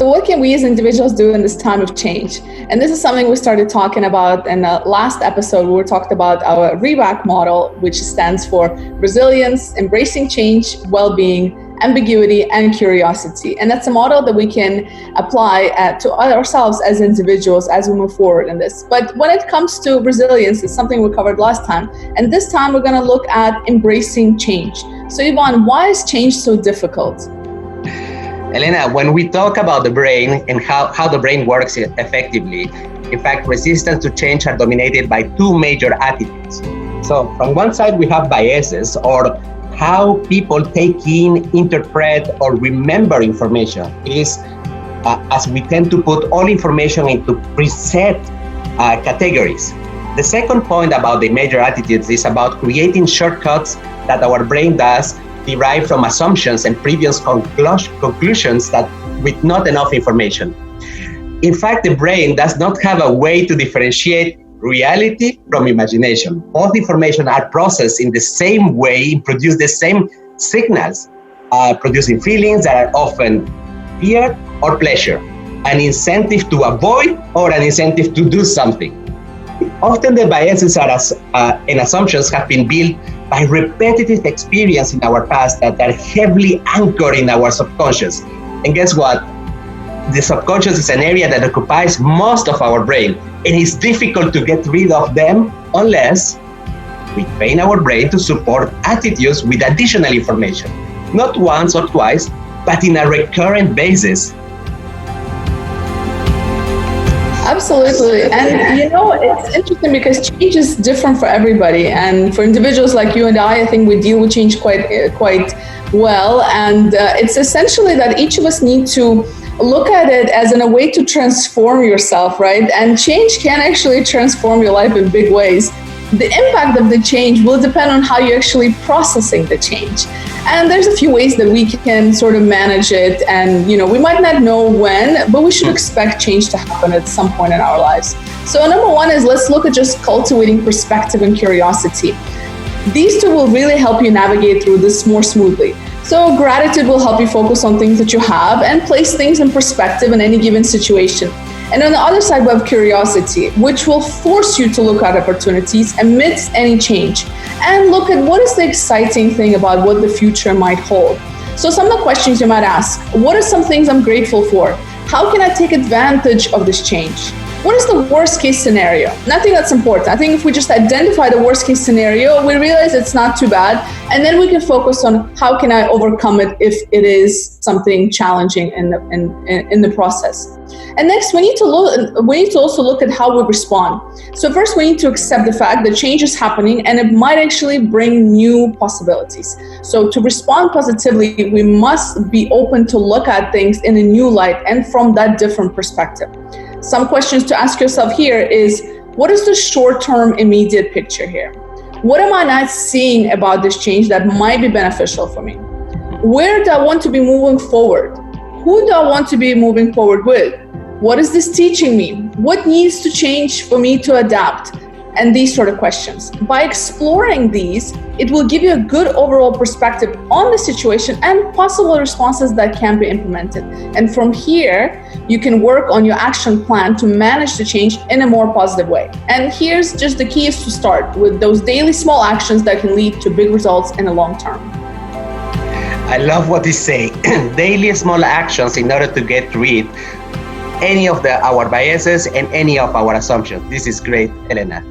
So what can we as individuals do in this time of change? And this is something we started talking about in the last episode. We talked about our REBAC model, which stands for resilience, embracing change, well-being, ambiguity, and curiosity. And that's a model that we can apply to ourselves as individuals as we move forward in this. But when it comes to resilience, it's something we covered last time. And this time we're going to look at embracing change. So Yvonne, why is change so difficult? Elena, when we talk about the brain and how the brain works effectively, in fact, resistance to change are dominated by two major attitudes. So from one side, we have biases, or how people take in, interpret, or remember information. It is as we tend to put all information into preset categories. The second point about the major attitudes is about creating shortcuts that our brain does, derived from assumptions and previous conclusions that with not enough information. In fact, the brain does not have a way to differentiate reality from imagination. Both information are processed in the same way, produce the same signals, producing feelings that are often fear or pleasure, an incentive to avoid or an incentive to do something. Often the biases and assumptions have been built by repetitive experience in our past that are heavily anchored in our subconscious. And guess what? The subconscious is an area that occupies most of our brain, and it's difficult to get rid of them unless we train our brain to support attitudes with additional information, not once or twice, but in a recurrent basis. Absolutely. And it's interesting because change is different for everybody. And for individuals like you and I think we deal with change quite well. And it's essentially that each of us need to look at it as a way to transform yourself, right? And change can actually transform your life in big ways. The impact of the change will depend on how you're actually processing the change. And there's a few ways that we can sort of manage it. And, we might not know when, but we should expect change to happen at some point in our lives. So number one is let's look at just cultivating perspective and curiosity. These two will really help you navigate through this more smoothly. So gratitude will help you focus on things that you have and place things in perspective in any given situation. And on the other side, we have curiosity, which will force you to look at opportunities amidst any change and look at what is the exciting thing about what the future might hold. So some of the questions you might ask: what are some things I'm grateful for? How can I take advantage of this change? What is the worst case scenario? And I think that's important. I think if we just identify the worst case scenario, we realize it's not too bad, and then we can focus on how can I overcome it if it is something challenging in the process. And next, we need to also look at how we respond. So first, we need to accept the fact that change is happening and it might actually bring new possibilities. So to respond positively, we must be open to look at things in a new light and from that different perspective. Some questions to ask yourself here is, what is the short-term immediate picture here? What am I not seeing about this change that might be beneficial for me? Where do I want to be moving forward? Who do I want to be moving forward with? What is this teaching me? What needs to change for me to adapt? And these sort of questions. By exploring these, it will give you a good overall perspective on the situation and possible responses that can be implemented. And from here, you can work on your action plan to manage the change in a more positive way. And here's just the key is to start with those daily small actions that can lead to big results in the long term. I love what you say. Daily small actions in order to get rid any of our biases and any of our assumptions. This is great, Elena.